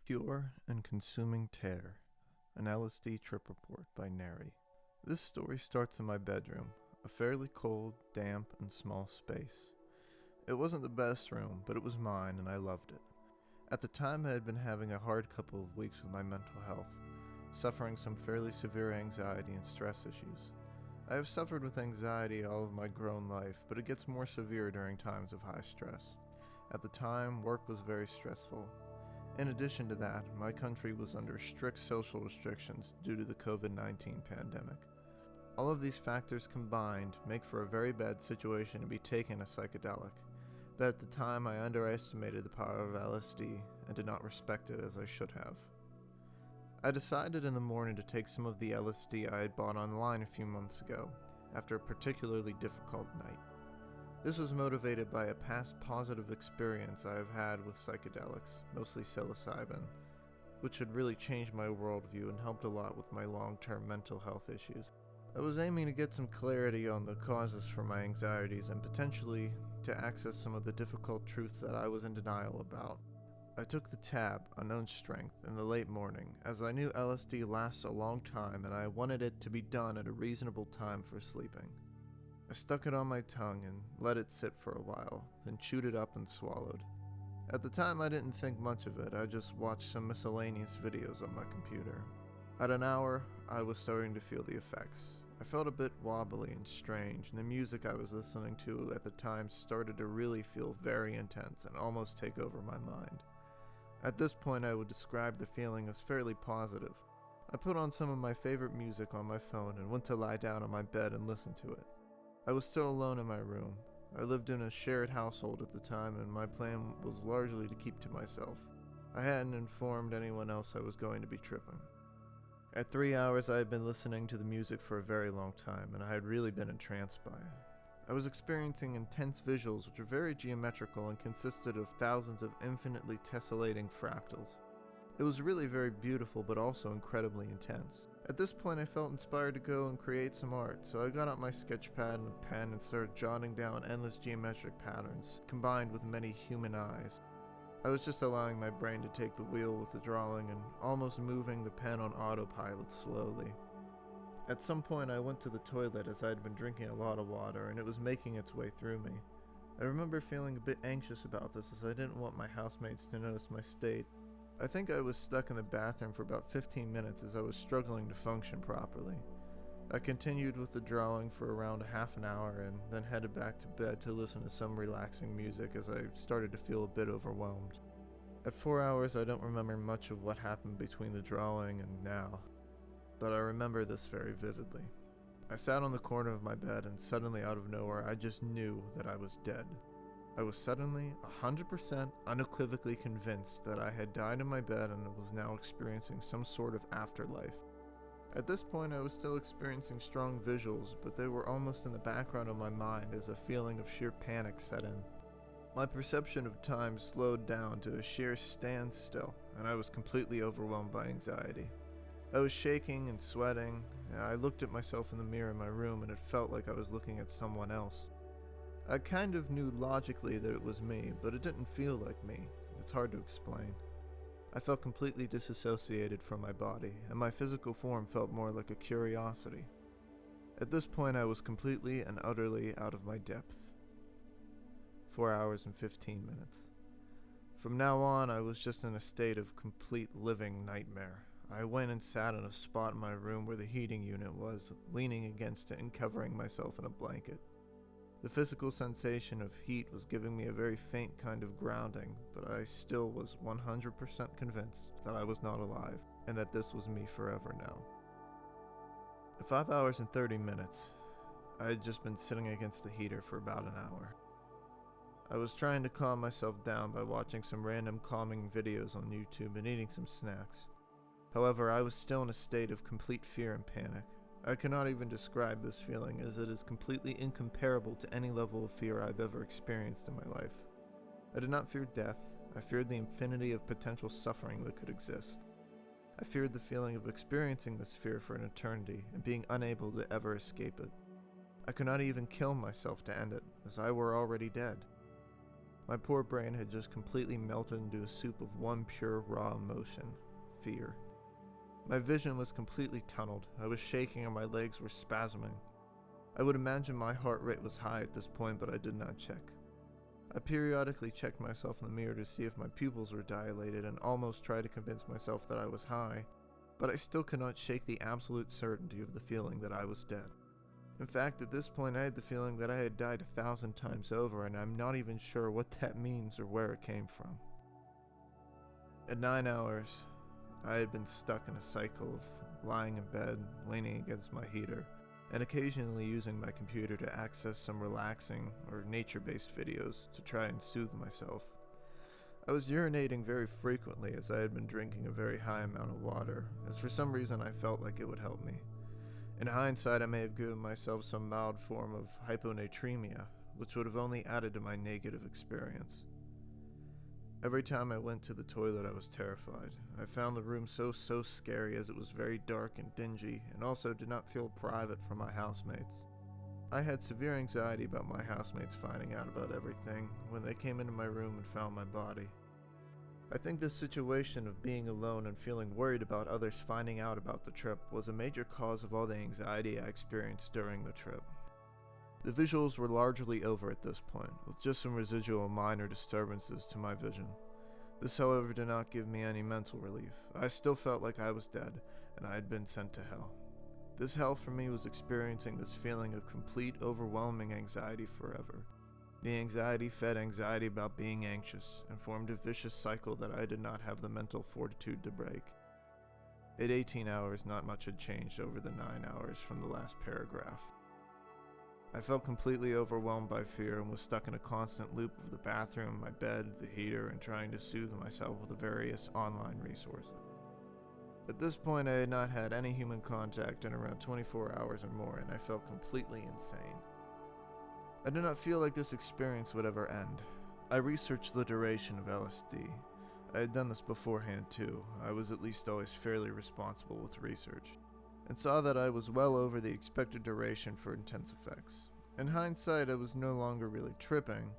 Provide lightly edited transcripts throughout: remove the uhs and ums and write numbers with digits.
Pure and Consuming Terror, an LSD Trip Report by Neri. This story starts in my bedroom, a fairly cold, damp, and small space. It wasn't the best room, but it was mine and I loved it. At the time, I had been having a hard couple of weeks with my mental health, suffering some fairly severe anxiety and stress issues. I have suffered with anxiety all of my grown life, but it gets more severe during times of high stress. At the time, work was very stressful. In addition to that, my country was under strict social restrictions due to the COVID-19 pandemic. All of these factors combined make for a very bad situation to be taking a psychedelic, but at the time I underestimated the power of LSD and did not respect it as I should have. I decided in the morning to take some of the LSD I had bought online a few months ago, after a particularly difficult night. This was motivated by a past positive experience I have had with psychedelics, mostly psilocybin, which had really changed my worldview and helped a lot with my long-term mental health issues. I was aiming to get some clarity on the causes for my anxieties and potentially to access some of the difficult truth that I was in denial about. I took the tab, Unknown Strength, in the late morning, as I knew LSD lasts a long time and I wanted it to be done at a reasonable time for sleeping. I stuck it on my tongue and let it sit for a while, then chewed it up and swallowed. At the time I didn't think much of it, I just watched some miscellaneous videos on my computer. At an hour, I was starting to feel the effects. I felt a bit wobbly and strange, and the music I was listening to at the time started to really feel very intense and almost take over my mind. At this point I would describe the feeling as fairly positive. I put on some of my favorite music on my phone and went to lie down on my bed and listen to it. I was still alone in my room. I lived in a shared household at the time and my plan was largely to keep to myself. I hadn't informed anyone else I was going to be tripping. At 3 hours I had been listening to the music for a very long time and I had really been entranced by it. I was experiencing intense visuals which were very geometrical and consisted of thousands of infinitely tessellating fractals. It was really very beautiful but also incredibly intense. At this point I felt inspired to go and create some art, so I got out my sketch pad and a pen and started jotting down endless geometric patterns, combined with many human eyes. I was just allowing my brain to take the wheel with the drawing and almost moving the pen on autopilot slowly. At some point I went to the toilet as I had been drinking a lot of water and it was making its way through me. I remember feeling a bit anxious about this as I didn't want my housemates to notice my state. I think I was stuck in the bathroom for about 15 minutes as I was struggling to function properly. I continued with the drawing for around a half an hour and then headed back to bed to listen to some relaxing music as I started to feel a bit overwhelmed. At 4 hours I don't remember much of what happened between the drawing and now, but I remember this very vividly. I sat on the corner of my bed and suddenly out of nowhere I just knew that I was dead. I was suddenly 100% unequivocally convinced that I had died in my bed and was now experiencing some sort of afterlife. At this point I was still experiencing strong visuals, but they were almost in the background of my mind as a feeling of sheer panic set in. My perception of time slowed down to a sheer standstill, and I was completely overwhelmed by anxiety. I was shaking and sweating, and I looked at myself in the mirror in my room and it felt like I was looking at someone else. I kind of knew logically that it was me, but it didn't feel like me. It's hard to explain. I felt completely disassociated from my body, and my physical form felt more like a curiosity. At this point I was completely and utterly out of my depth. 4 hours and 15 minutes. From now on I was just in a state of complete living nightmare. I went and sat in a spot in my room where the heating unit was, leaning against it and covering myself in a blanket. The physical sensation of heat was giving me a very faint kind of grounding, but I still was 100% convinced that I was not alive, and that this was me forever now. At 5 hours and 30 minutes, I had just been sitting against the heater for about an hour. I was trying to calm myself down by watching some random calming videos on YouTube and eating some snacks. However, I was still in a state of complete fear and panic. I cannot even describe this feeling as it is completely incomparable to any level of fear I've ever experienced in my life. I did not fear death, I feared the infinity of potential suffering that could exist. I feared the feeling of experiencing this fear for an eternity and being unable to ever escape it. I could not even kill myself to end it, as I were already dead. My poor brain had just completely melted into a soup of one pure raw emotion: fear. My vision was completely tunneled. I was shaking and my legs were spasming. I would imagine my heart rate was high at this point, but I did not check. I periodically checked myself in the mirror to see if my pupils were dilated and almost tried to convince myself that I was high, but I still could not shake the absolute certainty of the feeling that I was dead. In fact, at this point I had the feeling that I had died 1,000 times over, and I'm not even sure what that means or where it came from. At 9 hours, I had been stuck in a cycle of lying in bed, leaning against my heater, and occasionally using my computer to access some relaxing or nature-based videos to try and soothe myself. I was urinating very frequently as I had been drinking a very high amount of water, as for some reason I felt like it would help me. In hindsight, I may have given myself some mild form of hyponatremia, which would have only added to my negative experience. Every time I went to the toilet, I was terrified. I found the room so scary as it was very dark and dingy, and also did not feel private from my housemates. I had severe anxiety about my housemates finding out about everything when they came into my room and found my body. I think this situation of being alone and feeling worried about others finding out about the trip was a major cause of all the anxiety I experienced during the trip. The visuals were largely over at this point, with just some residual minor disturbances to my vision. This, however, did not give me any mental relief. I still felt like I was dead, and I had been sent to hell. This hell for me was experiencing this feeling of complete, overwhelming anxiety forever. The anxiety fed anxiety about being anxious, and formed a vicious cycle that I did not have the mental fortitude to break. At 18 hours, not much had changed over the 9 hours from the last paragraph. I felt completely overwhelmed by fear and was stuck in a constant loop of the bathroom, my bed, the heater, and trying to soothe myself with the various online resources. At this point, I had not had any human contact in around 24 hours or more, and I felt completely insane. I did not feel like this experience would ever end. I researched the duration of LSD. I had done this beforehand too. I was at least always fairly responsible with research, and saw that I was well over the expected duration for intense effects. In hindsight, I was no longer really tripping,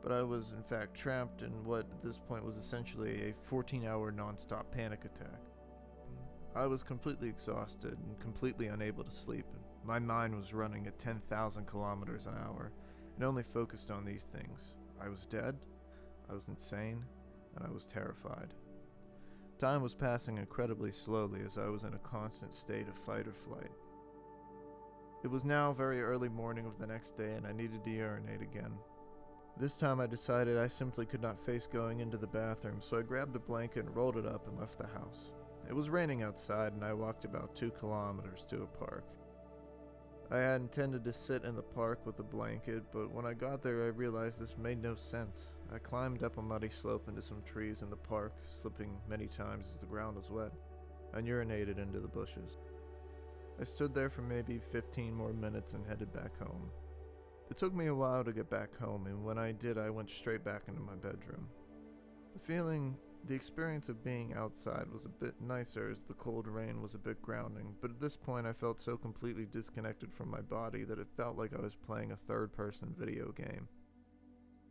but I was in fact trapped in what at this point was essentially a 14-hour non-stop panic attack. I was completely exhausted and completely unable to sleep. My mind was running at 10,000 kilometers an hour and only focused on these things. I was dead, I was insane, and I was terrified. Time was passing incredibly slowly as I was in a constant state of fight or flight. It was now very early morning of the next day and I needed to urinate again. This time I decided I simply could not face going into the bathroom, so I grabbed a blanket and rolled it up and left the house. It was raining outside and I walked about 2 kilometers to a park. I had intended to sit in the park with a blanket, but when I got there I realized this made no sense. I climbed up a muddy slope into some trees in the park, slipping many times as the ground was wet, and urinated into the bushes. I stood there for maybe 15 more minutes and headed back home. It took me a while to get back home, and when I did I went straight back into my bedroom. The experience of being outside was a bit nicer as the cold rain was a bit grounding, but at this point I felt so completely disconnected from my body that it felt like I was playing a third-person video game.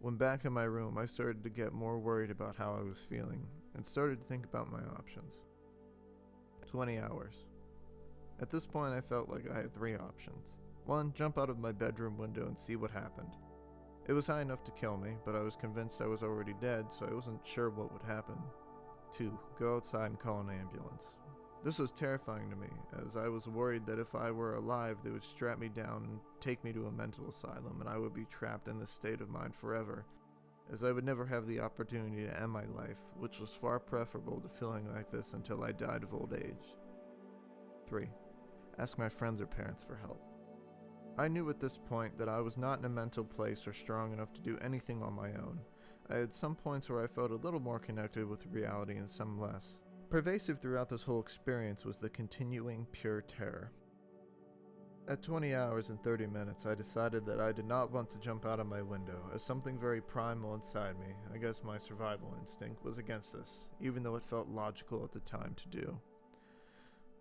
When back in my room, I started to get more worried about how I was feeling, and started to think about my options. 20 hours. At this point I felt like I had 3 options. 1, jump out of my bedroom window and see what happened. It was high enough to kill me, but I was convinced I was already dead, so I wasn't sure what would happen. 2, go outside and call an ambulance. This was terrifying to me, as I was worried that if I were alive, they would strap me down and take me to a mental asylum, and I would be trapped in this state of mind forever, as I would never have the opportunity to end my life, which was far preferable to feeling like this until I died of old age. 3, ask my friends or parents for help. I knew at this point that I was not in a mental place or strong enough to do anything on my own. I had some points where I felt a little more connected with reality and some less. Pervasive throughout this whole experience was the continuing pure terror. At 20 hours and 30 minutes, I decided that I did not want to jump out of my window, as something very primal inside me, I guess my survival instinct, was against this, even though it felt logical at the time to do.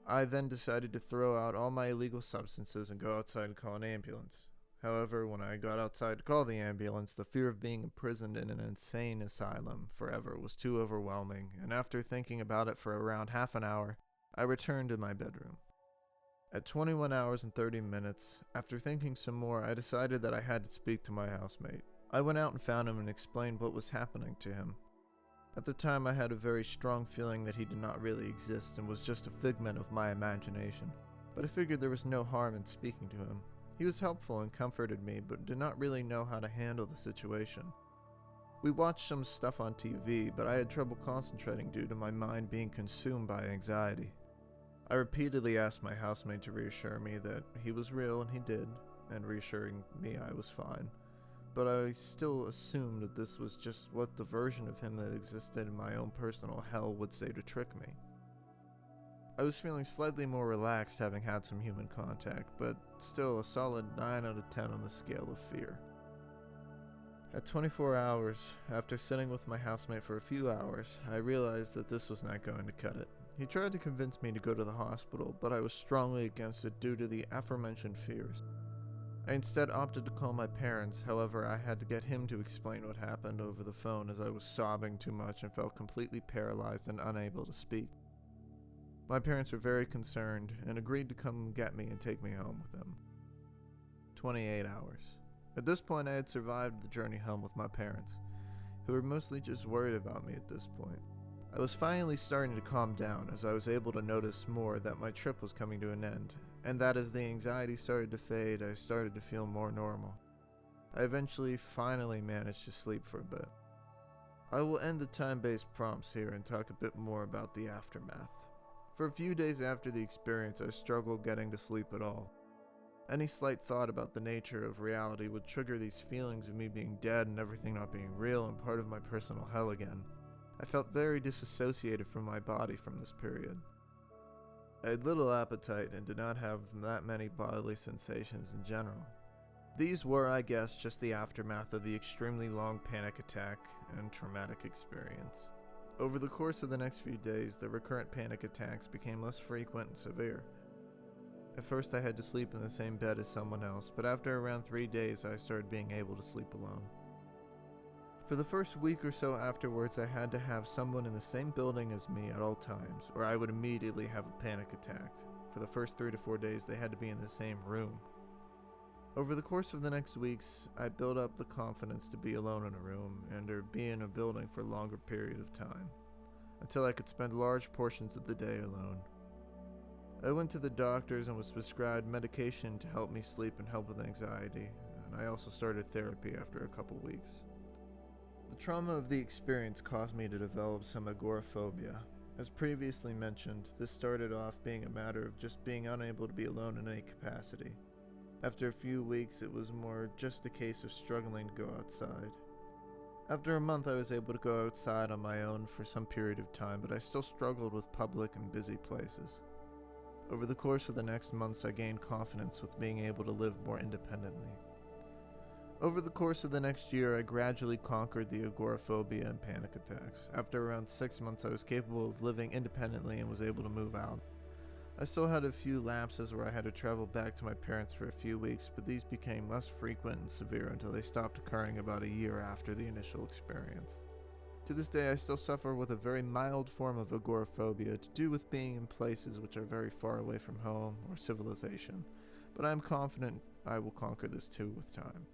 I then decided to throw out all my illegal substances and go outside and call an ambulance. However, when I got outside to call the ambulance, the fear of being imprisoned in an insane asylum forever was too overwhelming, and after thinking about it for around half an hour, I returned to my bedroom. At 21 hours and 30 minutes, after thinking some more, I decided that I had to speak to my housemate. I went out and found him and explained what was happening to him. At the time, I had a very strong feeling that he did not really exist and was just a figment of my imagination, but I figured there was no harm in speaking to him. He was helpful and comforted me, but did not really know how to handle the situation. We watched some stuff on TV, but I had trouble concentrating due to my mind being consumed by anxiety. I repeatedly asked my housemate to reassure me that he was real, and he did, and reassuring me I was fine. But I still assumed that this was just what the version of him that existed in my own personal hell would say to trick me. I was feeling slightly more relaxed having had some human contact, but still a solid 9 out of 10 on the scale of fear. At 24 hours, after sitting with my housemate for a few hours, I realized that this was not going to cut it. He tried to convince me to go to the hospital, but I was strongly against it due to the aforementioned fears. I instead opted to call my parents, however I had to get him to explain what happened over the phone as I was sobbing too much and felt completely paralyzed and unable to speak. My parents were very concerned and agreed to come get me and take me home with them. 28 hours. At this point I had survived the journey home with my parents, who were mostly just worried about me at this point. I was finally starting to calm down as I was able to notice more that my trip was coming to an end, and that as the anxiety started to fade, I started to feel more normal. I eventually finally managed to sleep for a bit. I will end the time-based prompts here and talk a bit more about the aftermath. For a few days after the experience, I struggled getting to sleep at all. Any slight thought about the nature of reality would trigger these feelings of me being dead and everything not being real and part of my personal hell again. I felt very disassociated from my body from this period. I had little appetite and did not have that many bodily sensations in general. These were, I guess, just the aftermath of the extremely long panic attack and traumatic experience. Over the course of the next few days, the recurrent panic attacks became less frequent and severe. At first I had to sleep in the same bed as someone else, but after around 3 days I started being able to sleep alone. For the first week or so afterwards, I had to have someone in the same building as me at all times, or I would immediately have a panic attack. For the first 3 to 4 days, they had to be in the same room. Over the course of the next weeks, I built up the confidence to be alone in a room and or be in a building for a longer period of time, until I could spend large portions of the day alone. I went to the doctors and was prescribed medication to help me sleep and help with anxiety, and I also started therapy after a couple weeks. The trauma of the experience caused me to develop some agoraphobia. As previously mentioned, this started off being a matter of just being unable to be alone in any capacity. After a few weeks, it was more just a case of struggling to go outside. After a month, I was able to go outside on my own for some period of time, but I still struggled with public and busy places. Over the course of the next months, I gained confidence with being able to live more independently. Over the course of the next year, I gradually conquered the agoraphobia and panic attacks. After around 6 months, I was capable of living independently and was able to move out. I still had a few lapses where I had to travel back to my parents for a few weeks, but these became less frequent and severe until they stopped occurring about a year after the initial experience. To this day, I still suffer with a very mild form of agoraphobia to do with being in places which are very far away from home or civilization, but I am confident I will conquer this too with time.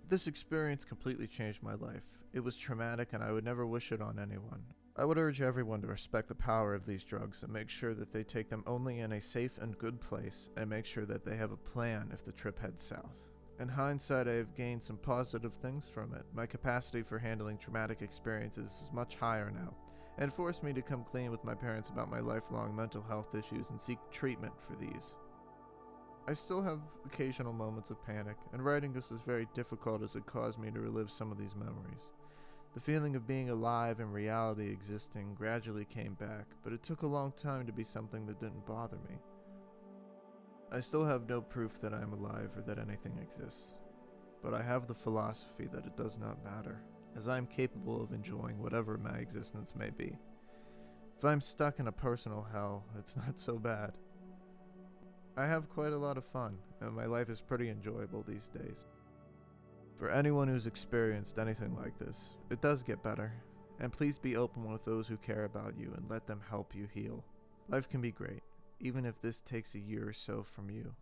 This experience completely changed my life. It was traumatic and I would never wish it on anyone. I would urge everyone to respect the power of these drugs and make sure that they take them only in a safe and good place, and make sure that they have a plan if the trip heads south. In hindsight, I have gained some positive things from it. My capacity for handling traumatic experiences is much higher now, and forced me to come clean with my parents about my lifelong mental health issues and seek treatment for these. I still have occasional moments of panic, and writing this is very difficult as it caused me to relive some of these memories. The feeling of being alive and reality existing gradually came back, but it took a long time to be something that didn't bother me. I still have no proof that I am alive or that anything exists, but I have the philosophy that it does not matter, as I am capable of enjoying whatever my existence may be. If I'm stuck in a personal hell, it's not so bad. I have quite a lot of fun, and my life is pretty enjoyable these days. For anyone who's experienced anything like this, it does get better, and please be open with those who care about you and let them help you heal. Life can be great, even if this takes a year or so from you.